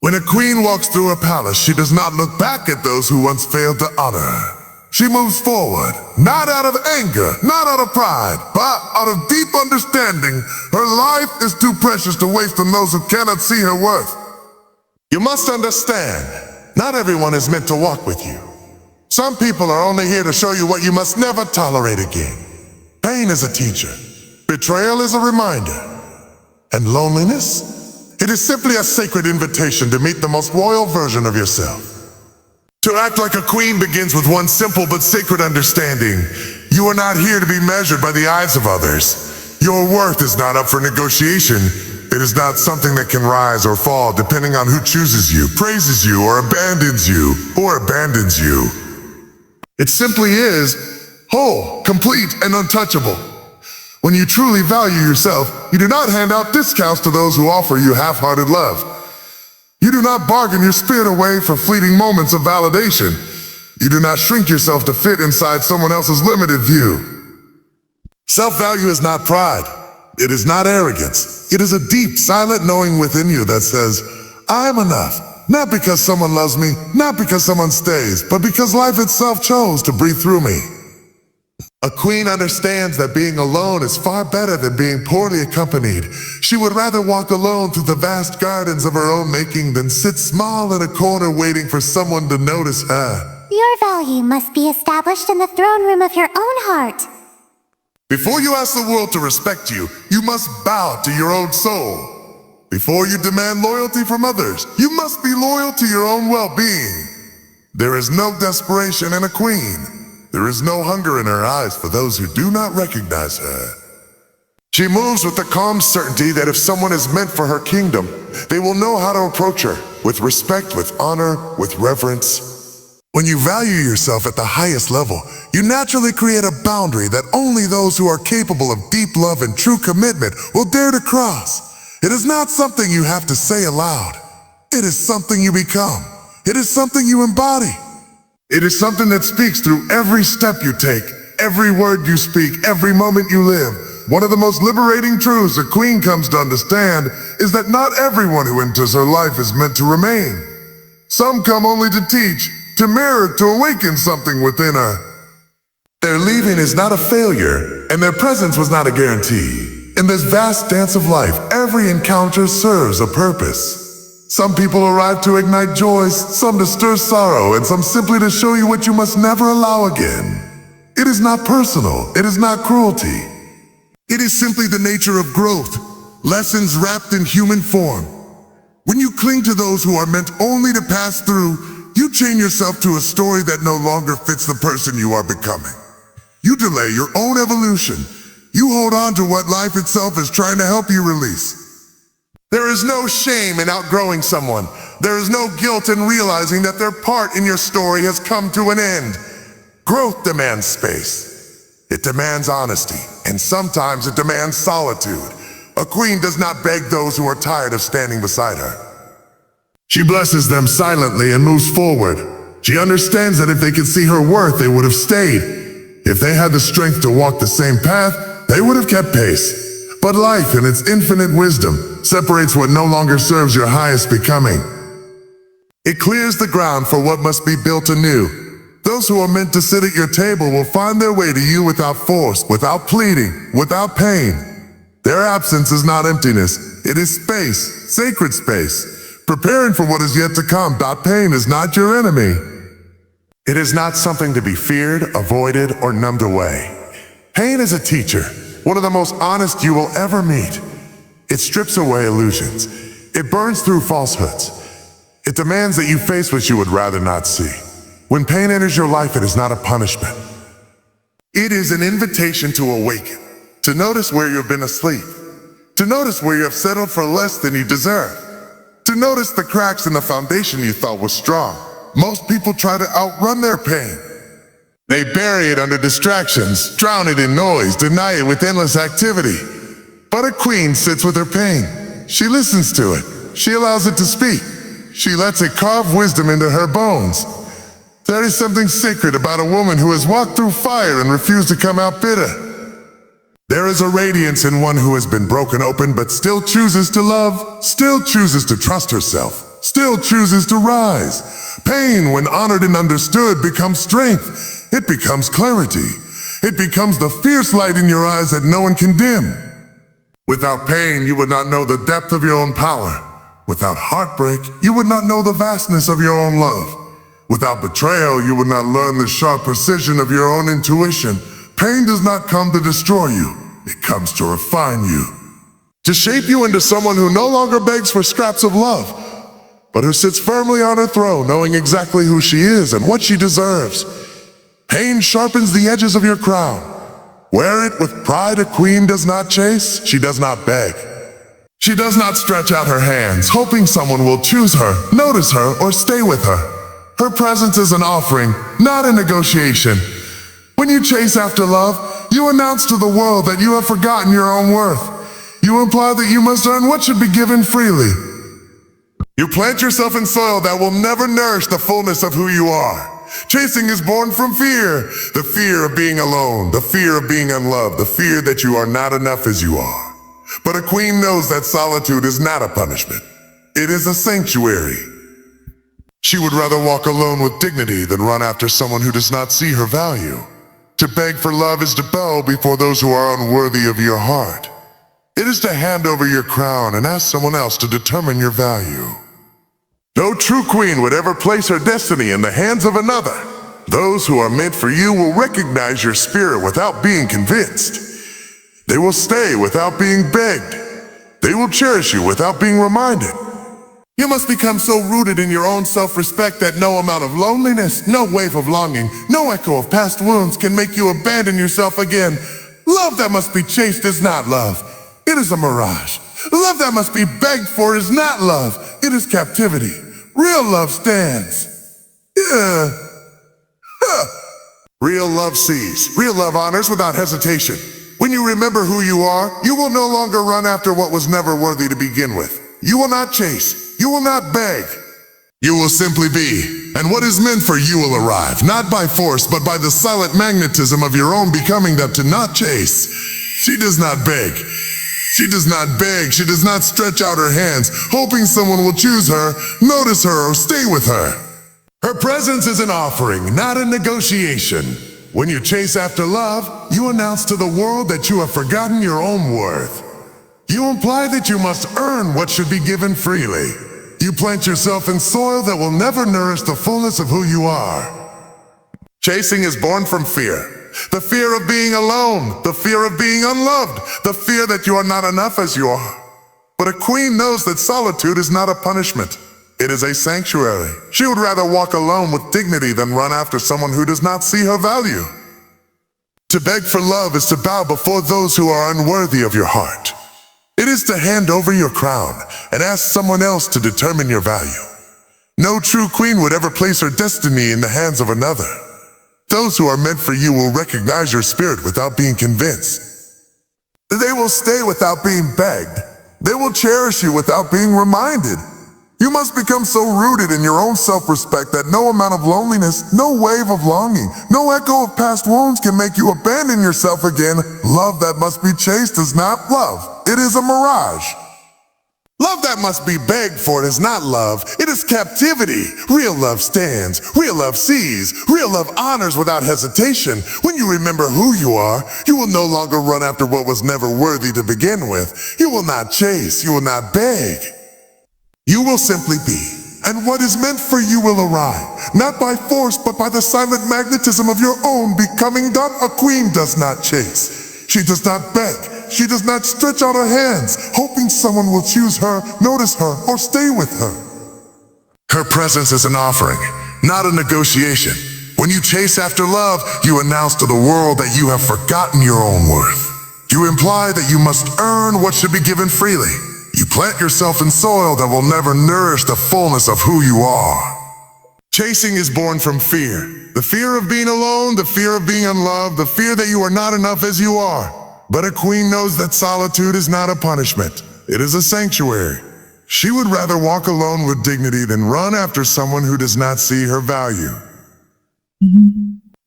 When a queen walks through a palace, she does not look back at those who once failed to honor her. She moves forward, not out of anger, not out of pride, but out of deep understanding. Her life is too precious to waste on those who cannot see her worth. You must understand, not everyone is meant to walk with you. Some people are only here to show you what you must never tolerate again. Pain is a teacher. Betrayal is a reminder. And loneliness? It is simply a sacred invitation to meet the most royal version of yourself. To act like a queen begins with one simple but sacred understanding. You are not here to be measured by the eyes of others. Your worth is not up for negotiation. It is not something that can rise or fall depending on who chooses you, praises you, or abandons you. It simply is whole, complete, and untouchable. When you truly value yourself, you do not hand out discounts to those who offer you half-hearted love. You do not bargain your spirit away for fleeting moments of validation. You do not shrink yourself to fit inside someone else's limited view. Self-value is not pride. It is not arrogance. It is a deep, silent knowing within you that says, I am enough. Not because someone loves me, not because someone stays, but because life itself chose to breathe through me. A queen understands that being alone is far better than being poorly accompanied. She would rather walk alone through the vast gardens of her own making than sit small in a corner waiting for someone to notice her. Your value must be established in the throne room of your own heart. Before you ask the world to respect you, you must bow to your own soul. Before you demand loyalty from others, you must be loyal to your own well-being. There is no desperation in a queen. There is no hunger in her eyes for those who do not recognize her. She moves with the calm certainty that if someone is meant for her kingdom, they will know how to approach her with respect, with honor, with reverence. When you value yourself at the highest level, you naturally create a boundary that only those who are capable of deep love and true commitment will dare to cross. It is not something you have to say aloud. It is something you become. It is something you embody. It is something that speaks through every step you take, every word you speak, every moment you live. One of the most liberating truths a queen comes to understand is that not everyone who enters her life is meant to remain. Some come only to teach, to mirror, to awaken something within her. Their leaving is not a failure, and their presence was not a guarantee. In this vast dance of life, every encounter serves a purpose. Some people arrive to ignite joys, some to stir sorrow, and some simply to show you what you must never allow again. It is not personal. It is not cruelty. It is simply the nature of growth, lessons wrapped in human form. When you cling to those who are meant only to pass through, you chain yourself to a story that no longer fits the person you are becoming. You delay your own evolution. You hold on to what life itself is trying to help you release. There is no shame in outgrowing someone. There is no guilt in realizing that their part in your story has come to an end. Growth demands space. It demands honesty, and sometimes it demands solitude. A queen does not beg those who are tired of standing beside her. She blesses them silently and moves forward. She understands that if they could see her worth, they would have stayed. If they had the strength to walk the same path, they would have kept pace. But life, in its infinite wisdom, separates what no longer serves your highest becoming. It clears the ground for what must be built anew. Those who are meant to sit at your table will find their way to you without force, without pleading, without pain. Their absence is not emptiness. It is space, sacred space. Preparing for what is yet to come. Pain is not your enemy. It is not something to be feared, avoided, or numbed away. Pain is a teacher. One of the most honest you will ever meet. It strips away illusions. It burns through falsehoods. It demands that you face what you would rather not see. When pain enters your life, it is not a punishment. It is an invitation to awaken, to notice where you have been asleep, to notice where you have settled for less than you deserve, to notice the cracks in the foundation you thought was strong. Most people try to outrun their pain. They bury it under distractions, drown it in noise, deny it with endless activity. But a queen sits with her pain. She listens to it. She allows it to speak. She lets it carve wisdom into her bones. There is something sacred about a woman who has walked through fire and refused to come out bitter. There is a radiance in one who has been broken open but still chooses to love, still chooses to trust herself. still chooses to rise. Pain, when honored and understood, becomes strength. It becomes clarity. It becomes the fierce light in your eyes that no one can dim. Without pain, you would not know the depth of your own power. Without heartbreak, you would not know the vastness of your own love. Without betrayal, you would not learn the sharp precision of your own intuition. Pain does not come to destroy you. It comes to refine you. To shape you into someone who no longer begs for scraps of love, but who sits firmly on her throne, knowing exactly who she is and what she deserves. Pain sharpens the edges of your crown. Wear it with pride. A queen does not chase, she does not beg. She does not stretch out her hands, hoping someone will choose her, notice her, or stay with her. Her presence is an offering, not a negotiation. When you chase after love, you announce to the world that you have forgotten your own worth. You imply that you must earn what should be given freely. You plant yourself in soil that will never nourish the fullness of who you are. Chasing is born from fear, the fear of being alone, the fear of being unloved, the fear that you are not enough as you are. But a queen knows that solitude is not a punishment. It is a sanctuary. She would rather walk alone with dignity than run after someone who does not see her value. To beg for love is to bow before those who are unworthy of your heart. It is to hand over your crown and ask someone else to determine your value. No true queen would ever place her destiny in the hands of another. Those who are meant for you will recognize your spirit without being convinced. They will stay without being begged. They will cherish you without being reminded. You must become so rooted in your own self-respect that no amount of loneliness, no wave of longing, no echo of past wounds can make you abandon yourself again. Love that must be chased is not love. It is a mirage. Love that must be begged for is not love. It is captivity. Real love stands. Real love sees. Real love honors without hesitation. When you remember who you are, you will no longer run after what was never worthy to begin with. You will not chase. You will not beg. You will simply be. And what is meant for you will arrive, not by force, but by the silent magnetism of your own becoming that to not chase. She does not beg. She does not beg. She does not stretch out her hands, hoping someone will choose her, notice her, or stay with her. Her presence is an offering, not a negotiation. When you chase after love, you announce to the world that you have forgotten your own worth. You imply that you must earn what should be given freely. You plant yourself in soil that will never nourish the fullness of who you are. Chasing is born from fear. The fear of being alone, the fear of being unloved, the fear that you are not enough as you are. But a queen knows that solitude is not a punishment. It is a sanctuary. She would rather walk alone with dignity than run after someone who does not see her value. To beg for love is to bow before those who are unworthy of your heart. It is to hand over your crown and ask someone else to determine your value. No true queen would ever place her destiny in the hands of another. Those who are meant for you will recognize your spirit without being convinced. They will stay without being begged. They will cherish you without being reminded. You must become so rooted in your own self-respect that no amount of loneliness, no wave of longing, no echo of past wounds can make you abandon yourself again. Love that must be chased is not love. It is a mirage. Love that must be begged for is not love. It is captivity. Real love stands. Real love sees. Real love honors without hesitation. When you remember who you are, you will no longer run after what was never worthy to begin with. You will not chase. You will not beg. You will simply be, and what is meant for you will arrive, not by force, but by the silent magnetism of your own becoming. A queen does not chase. She does not beg. She does not stretch out her hands, hoping someone will choose her, notice her, or stay with her. Her presence is an offering, not a negotiation. When you chase after love, you announce to the world that you have forgotten your own worth. You imply that you must earn what should be given freely. You plant yourself in soil that will never nourish the fullness of who you are. Chasing is born from fear. The fear of being alone, the fear of being unloved, the fear that you are not enough as you are. But a queen knows that solitude is not a punishment. It is a sanctuary. She would rather walk alone with dignity than run after someone who does not see her value.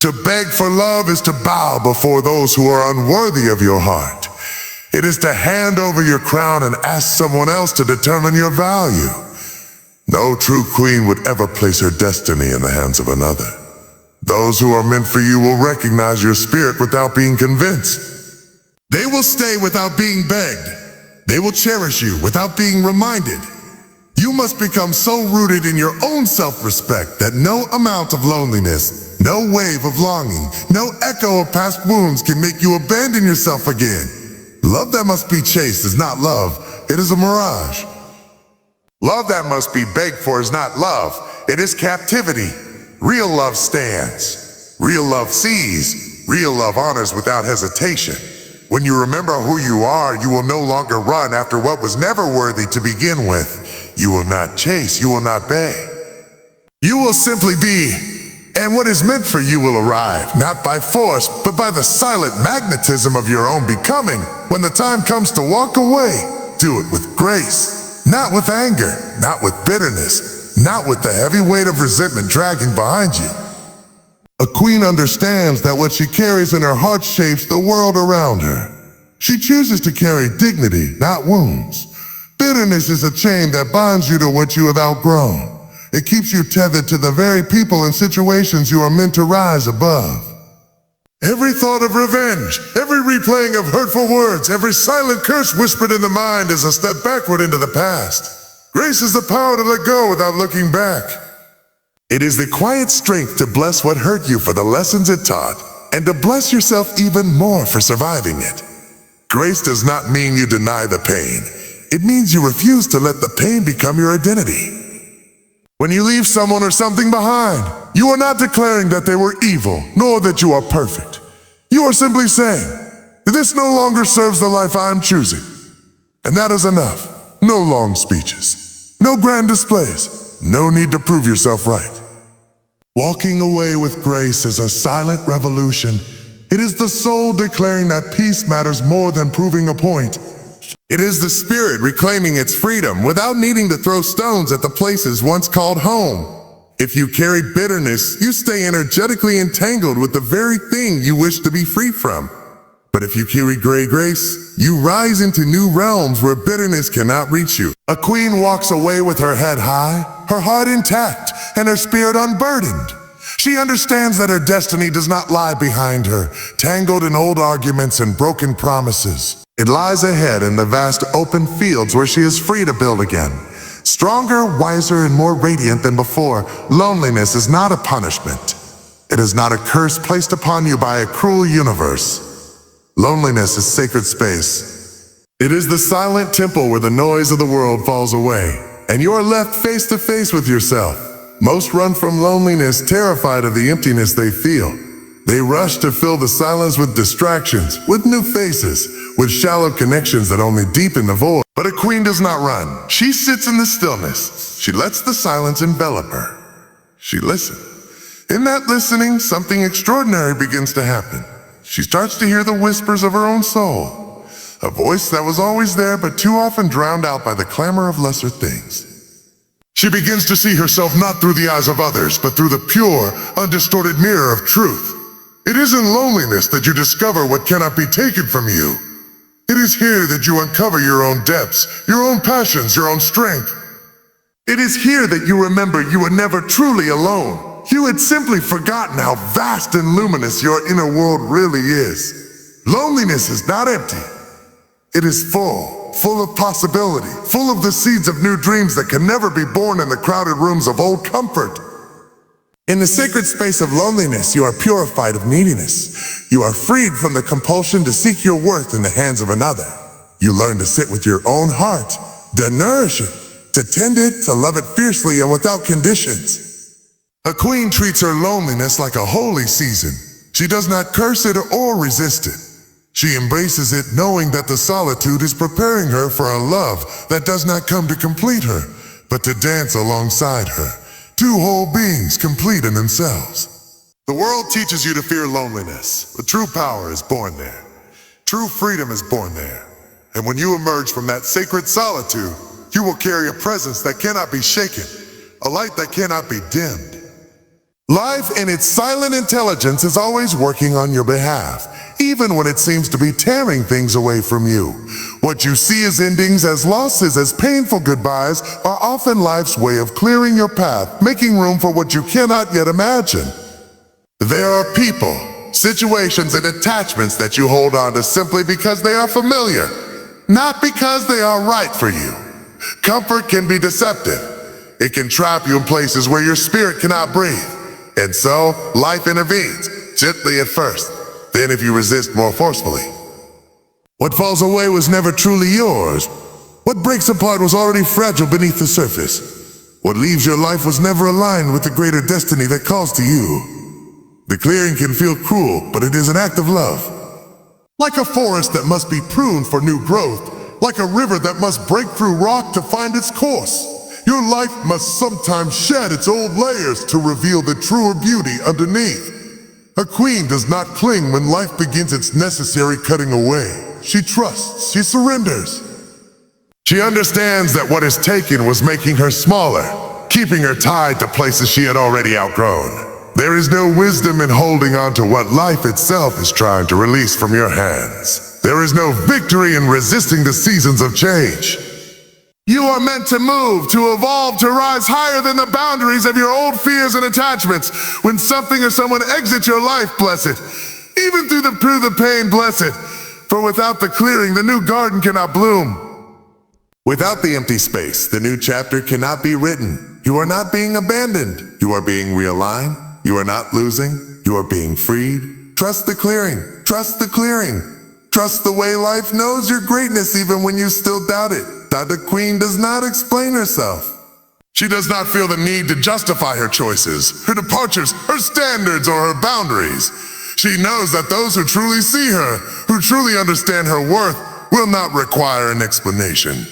To beg for love is to bow before those who are unworthy of your heart. It is to hand over your crown and ask someone else to determine your value. No true queen would ever place her destiny in the hands of another. Those who are meant for you will recognize your spirit without being convinced. They will stay without being begged. They will cherish you without being reminded. You must become so rooted in your own self-respect that no amount of loneliness, no wave of longing, no echo of past wounds can make you abandon yourself again. Love that must be chased is not love, it is a mirage. Love that must be begged for is not love, it is captivity. Real love stands. Real love sees. Real love honors without hesitation. When you remember who you are, you will no longer run after what was never worthy to begin with. You will not chase, you will not beg. You will simply be, and what is meant for you will arrive, not by force, but by the silent magnetism of your own becoming. When the time comes to walk away, do it with grace, not with anger, not with bitterness, not with the heavy weight of resentment dragging behind you. A queen understands that what she carries in her heart shapes the world around her. She chooses to carry dignity, not wounds. Bitterness is a chain that binds you to what you have outgrown. It keeps you tethered to the very people and situations you are meant to rise above. Every thought of revenge, every replaying of hurtful words, every silent curse whispered in the mind is a step backward into the past. Grace is the power to let go without looking back. It is the quiet strength to bless what hurt you for the lessons it taught, and to bless yourself even more for surviving it. Grace does not mean you deny the pain. It means you refuse to let the pain become your identity. When you leave someone or something behind, you are not declaring that they were evil, nor that you are perfect. You are simply saying, this no longer serves the life I am choosing. And that is enough. No long speeches, no grand displays, no need to prove yourself right. Walking away with grace is a silent revolution. It is the soul declaring that peace matters more than proving a point. It is the spirit reclaiming its freedom without needing to throw stones at the places once called home. If you carry bitterness, you stay energetically entangled with the very thing you wish to be free from. But if you carry grace, you rise into new realms where bitterness cannot reach you. A queen walks away with her head high, her heart intact, and her spirit unburdened. She understands that her destiny does not lie behind her, tangled in old arguments and broken promises. It lies ahead in the vast open fields where she is free to build again. Stronger, wiser, and more radiant than before, loneliness is not a punishment. It is not a curse placed upon you by a cruel universe. Loneliness is sacred space. It is the silent temple where the noise of the world falls away, and you are left face to face with yourself. Most run from loneliness, terrified of the emptiness they feel. They rush to fill the silence with distractions, with new faces, with shallow connections that only deepen the void. But a queen does not run. She sits in the stillness. She lets the silence envelop her. She listens. In that listening, something extraordinary begins to happen. She starts to hear the whispers of her own soul, a voice that was always there but too often drowned out by the clamor of lesser things. She begins to see herself not through the eyes of others, but through the pure, undistorted mirror of truth. It is in loneliness that you discover what cannot be taken from you. It is here that you uncover your own depths, your own passions, your own strength. It is here that you remember you were never truly alone. You had simply forgotten how vast and luminous your inner world really is. Loneliness is not empty. It is full of possibility, full of the seeds of new dreams that can never be born in the crowded rooms of old comfort. In the sacred space of loneliness, you are purified of neediness. You are freed from the compulsion to seek your worth in the hands of another. You learn to sit with your own heart, to nourish it, to tend it, to love it fiercely and without conditions. A queen treats her loneliness like a holy season. She does not curse it or resist it. She embraces it knowing that the solitude is preparing her for a love that does not come to complete her, but to dance alongside her. Two whole beings complete in themselves. The world teaches you to fear loneliness, but true power is born there. True freedom is born there. And when you emerge from that sacred solitude, you will carry a presence that cannot be shaken, a light that cannot be dimmed. Life in its silent intelligence is always working on your behalf, even when it seems to be tearing things away from you. What you see as endings, as losses, as painful goodbyes are often life's way of clearing your path, making room for what you cannot yet imagine. There are people, situations, and attachments that you hold on to simply because they are familiar, not because they are right for you. Comfort can be deceptive. It can trap you in places where your spirit cannot breathe. And so, life intervenes, gently at first, then if you resist, more forcefully. What falls away was never truly yours. What breaks apart was already fragile beneath the surface. What leaves your life was never aligned with the greater destiny that calls to you. The clearing can feel cruel, but it is an act of love. Like a forest that must be pruned for new growth, like a river that must break through rock to find its course. Your life must sometimes shed its old layers to reveal the truer beauty underneath. A queen does not cling when life begins its necessary cutting away. She trusts, she surrenders. She understands that what is taken was making her smaller, keeping her tied to places she had already outgrown. There is no wisdom in holding on to what life itself is trying to release from your hands. There is no victory in resisting the seasons of change. You are meant to move, to evolve, to rise higher than the boundaries of your old fears and attachments. When something or someone exits your life, bless it. Even through the pain, bless it. For without the clearing, the new garden cannot bloom. Without the empty space, the new chapter cannot be written. You are not being abandoned. You are being realigned. You are not losing. You are being freed. Trust the clearing. Trust the clearing. Trust the way life knows your greatness even when you still doubt it. That the queen does not explain herself. She does not feel the need to justify her choices, her departures, her standards, or her boundaries. She knows that those who truly see her, who truly understand her worth, will not require an explanation.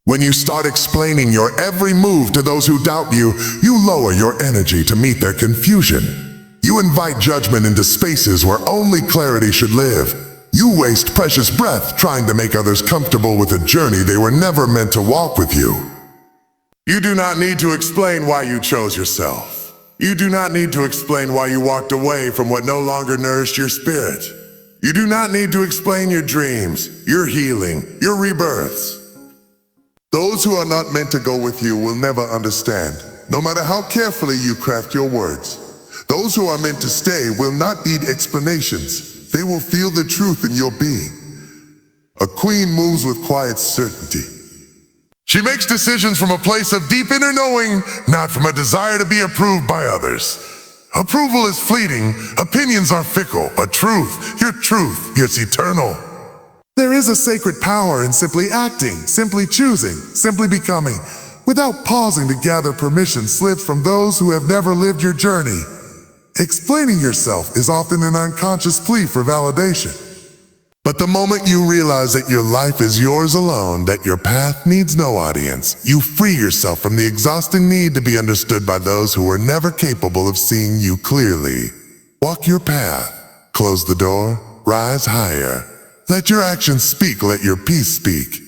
When you start explaining your every move to those who doubt you, you lower your energy to meet their confusion. You invite judgment into spaces where only clarity should live. You waste precious breath trying to make others comfortable with a journey they were never meant to walk with you. You do not need to explain why you chose yourself. You do not need to explain why you walked away from what no longer nourished your spirit. You do not need to explain your dreams, your healing, your rebirths. Those who are not meant to go with you will never understand, no matter how carefully you craft your words. Those who are meant to stay will not need explanations. They will feel the truth in your being. A queen moves with quiet certainty. She makes decisions from a place of deep inner knowing, not from a desire to be approved by others. Approval is fleeting, opinions are fickle, but truth is eternal. There is a sacred power in simply acting, simply choosing, simply becoming, without pausing to gather permission slips from those who have never lived your journey. Explaining yourself is often an unconscious plea for validation. But the moment you realize that your life is yours alone, that your path needs no audience, you free yourself from the exhausting need to be understood by those who were never capable of seeing you clearly. Walk your path, close the door, rise higher. Let your actions speak, let your peace speak.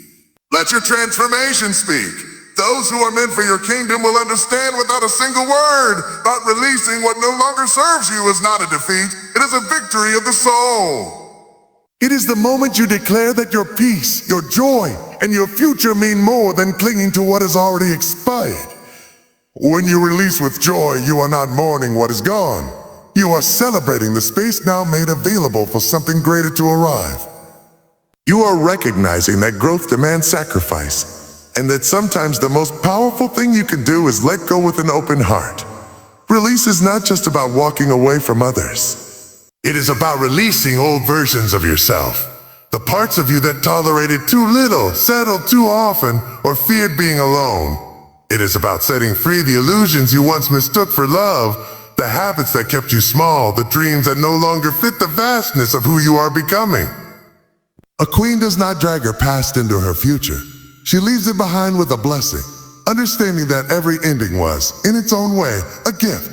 Let your transformation speak. Those who are meant for your kingdom will understand without a single word that releasing what no longer serves you is not a defeat. It is a victory of the soul. It is the moment you declare that your peace, your joy, and your future mean more than clinging to what has already expired. When you release with joy, you are not mourning what is gone. You are celebrating the space now made available for something greater to arrive. You are recognizing that growth demands sacrifice, and that sometimes the most powerful thing you can do is let go with an open heart. Release is not just about walking away from others. It is about releasing old versions of yourself. The parts of you that tolerated too little, settled too often, or feared being alone. It is about setting free the illusions you once mistook for love, the habits that kept you small, the dreams that no longer fit the vastness of who you are becoming. A queen does not drag her past into her future. She leaves it behind with a blessing, understanding that every ending was, in its own way, a gift.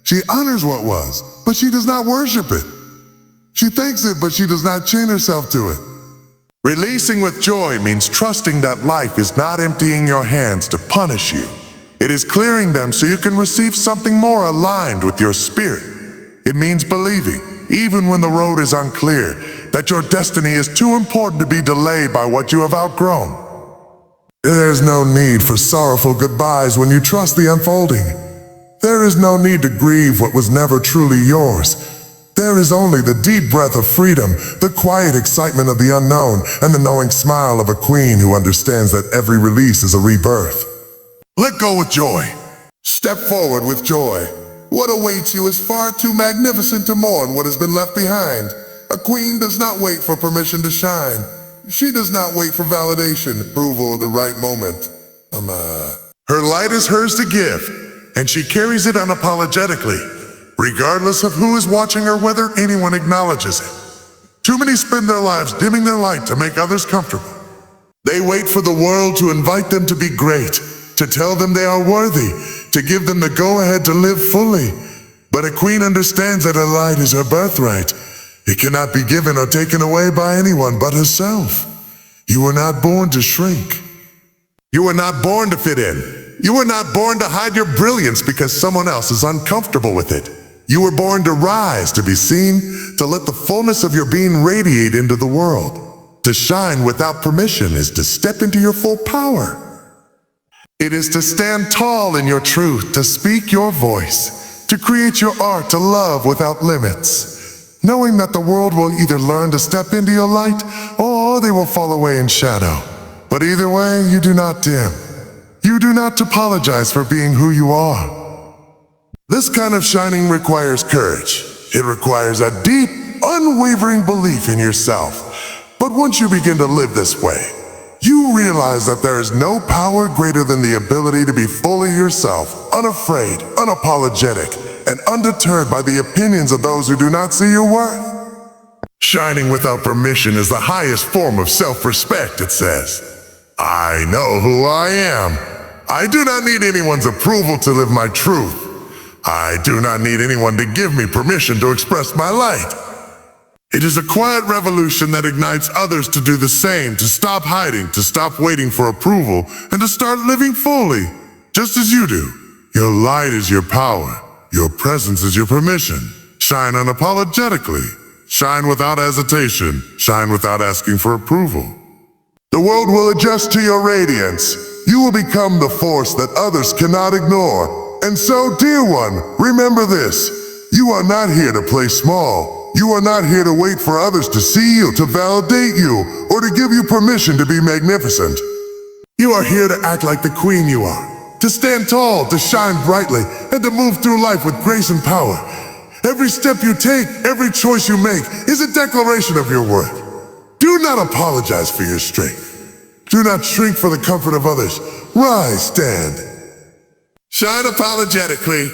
She honors what was, but she does not worship it. She thanks it, but she does not chain herself to it. Releasing with joy means trusting that life is not emptying your hands to punish you. It is clearing them so you can receive something more aligned with your spirit. It means believing, even when the road is unclear, that your destiny is too important to be delayed by what you have outgrown. There's no need for sorrowful goodbyes when you trust the unfolding. There is no need to grieve what was never truly yours. There is only the deep breath of freedom, the quiet excitement of the unknown, and the knowing smile of a queen who understands that every release is a rebirth. Let go with joy. Step forward with joy. What awaits you is far too magnificent to mourn what has been left behind. A queen does not wait for permission to shine. She does not wait for validation, approval at the right moment. Her light is hers to give, and she carries it unapologetically, regardless of who is watching or whether anyone acknowledges it. Too many spend their lives dimming their light to make others comfortable. They wait for the world to invite them to be great, to tell them they are worthy, to give them the go-ahead to live fully. But a queen understands that her light is her birthright. It cannot be given or taken away by anyone but herself. You were not born to shrink. You were not born to fit in. You were not born to hide your brilliance because someone else is uncomfortable with it. You were born to rise, to be seen, to let the fullness of your being radiate into the world. To shine without permission is to step into your full power. It is to stand tall in your truth, to speak your voice, to create your art, to love without limits. Knowing that the world will either learn to step into your light, or they will fall away in shadow. But either way, you do not dim. You do not apologize for being who you are. This kind of shining requires courage. It requires a deep, unwavering belief in yourself. But once you begin to live this way, you realize that there is no power greater than the ability to be fully yourself, unafraid, unapologetic, and undeterred by the opinions of those who do not see your worth. Shining without permission is the highest form of self-respect, it says. I know who I am. I do not need anyone's approval to live my truth. I do not need anyone to give me permission to express my light. It is a quiet revolution that ignites others to do the same, to stop hiding, to stop waiting for approval, and to start living fully, just as you do. Your light is your power. Your presence is your permission. Shine unapologetically. Shine without hesitation. Shine without asking for approval. The world will adjust to your radiance. You will become the force that others cannot ignore. And so, dear one, remember this. You are not here to play small. You are not here to wait for others to see you, to validate you, or to give you permission to be magnificent. You are here to act like the queen you are. To stand tall, to shine brightly, and to move through life with grace and power. Every step you take, every choice you make, is a declaration of your worth. Do not apologize for your strength. Do not shrink for the comfort of others. Rise, stand. Shine apologetically.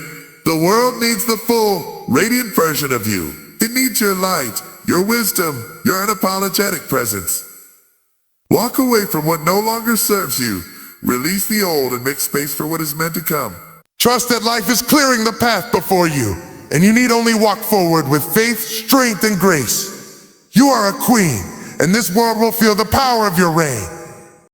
The world needs the full, radiant version of you. It needs your light, your wisdom, your unapologetic presence. Walk away from what no longer serves you. Release the old and make space for what is meant to come. Trust that life is clearing the path before you, and you need only walk forward with faith, strength, and grace. You are a queen, and this world will feel the power of your reign.